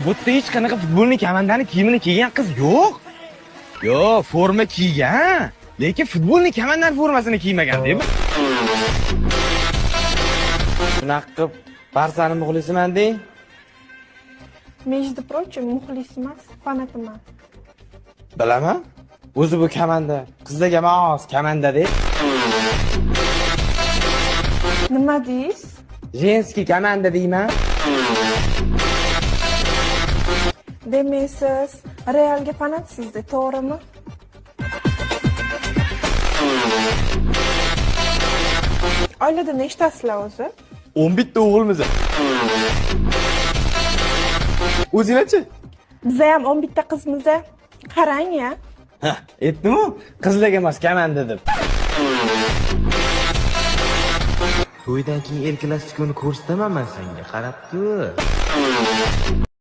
Bu yerda hech qanaqa futbolni komandani kiyimini kiygan qiz yo'q. Yo'q, forma kiygan, lekin futbolni komandani formasini kiymagan deb. Shunaqa qilib, Barsani muxlisiman deng. Между прочим, muxlis emas, fanatiman. Bilaman. O'zi bu komanda, qizlarga mos komanda deb. Nima deysiz? Женский komanda deyman. Demak, siz Realga fanatsizda, to'g'rimi? Oilada nechtasizlar o'zi? 11 ta o'g'ilmiz. O'zinglarchi? Bizda ham 11 ta qizmiz. Qarang-ya. Hah, aytdim-ku, qizlarga emas komanda deb. To'ydan keyin erkalastikuni ko'rsataman men senga, qarab tur.